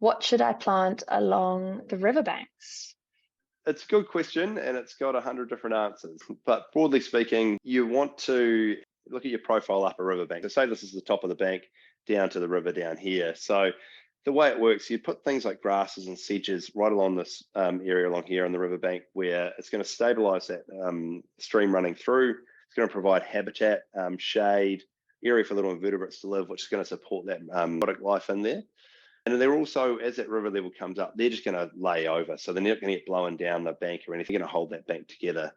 What should I plant along the riverbanks? It's a good question and it's got 100 different answers. But broadly speaking, you want to look at your profile up a riverbank. So say this is the top of the bank down to the river down here. So the way it works, you put things like grasses and sedges right along this area along here on the riverbank where it's going to stabilize that stream running through. It's going to provide habitat, shade, area for little invertebrates to live, which is going to support that aquatic life in there. And they're also, as that river level comes up, they're just going to lay over. So they're not going to get blown down the bank or anything. They're going to hold that bank together.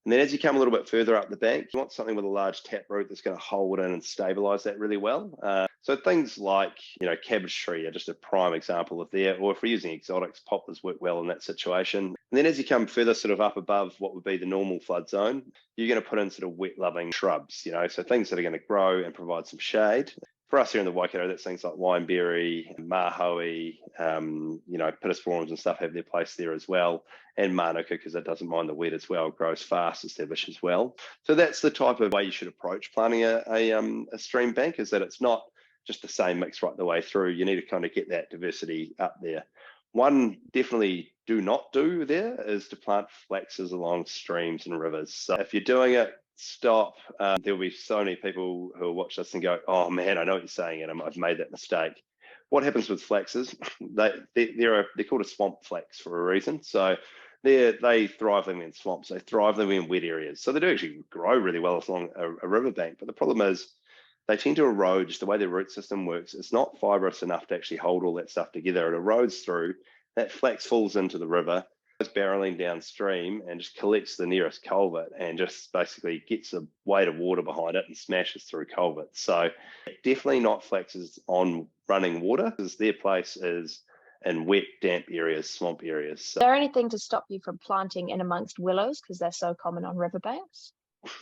And then as you come a little bit further up the bank, you want something with a large taproot that's going to hold in and stabilize that really well. So things like, cabbage tree are just a prime example of there, or if we're using exotics, poplars work well in that situation. And then as you come further sort of up above what would be the normal flood zone, you're going to put in sort of wet loving shrubs, so things that are going to grow and provide some shade. For us here in the Waikato, that's things like wineberry, mahoe, pittosporums and stuff have their place there as well. And manuka, because it doesn't mind the wet as well, grows fast, established as well. So that's the type of way you should approach planting a stream bank, is that it's not just the same mix right the way through. You need to kind of get that diversity up there. One definitely do not do there is to plant flaxes along streams and rivers. So if you're doing it, stop. There'll be so many people who will watch this and go, oh man, I know what you're saying, and I've made that mistake. What happens with flaxes? They're called a swamp flax for a reason. So they thrive in swamps. They thrive in wet areas. So they do actually grow really well along a riverbank. But the problem is they tend to erode. Just the way their root system works, it's not fibrous enough to actually hold all that stuff together. It erodes through. That flax falls into the river, goes barreling downstream and just collects the nearest culvert and just basically gets a weight of water behind it and smashes through culverts. So definitely not flaxes on running water, because their place is in wet, damp areas, swamp areas. Is there anything to stop you from planting in amongst willows because they're so common on riverbanks?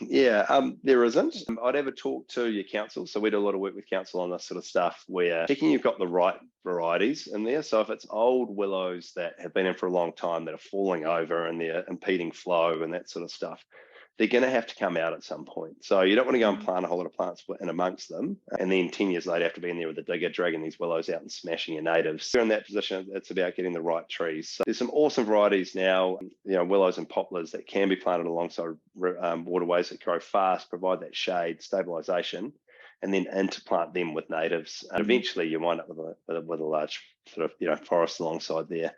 Yeah, there isn't. I'd ever talk to your council. So we do a lot of work with council on this sort of stuff, where checking you've got the right varieties in there. So if it's old willows that have been in for a long time that are falling over and they're impeding flow and that sort of stuff, they're going to have to come out at some point. So you don't want to go and plant a whole lot of plants in amongst them, and then 10 years later have to be in there with a digger, dragging these willows out and smashing your natives. So in that position, it's about getting the right trees. So there's some awesome varieties now, willows and poplars that can be planted alongside waterways that grow fast, provide that shade, stabilization, and then interplant them with natives. And eventually you wind up with a large sort of, forest alongside there.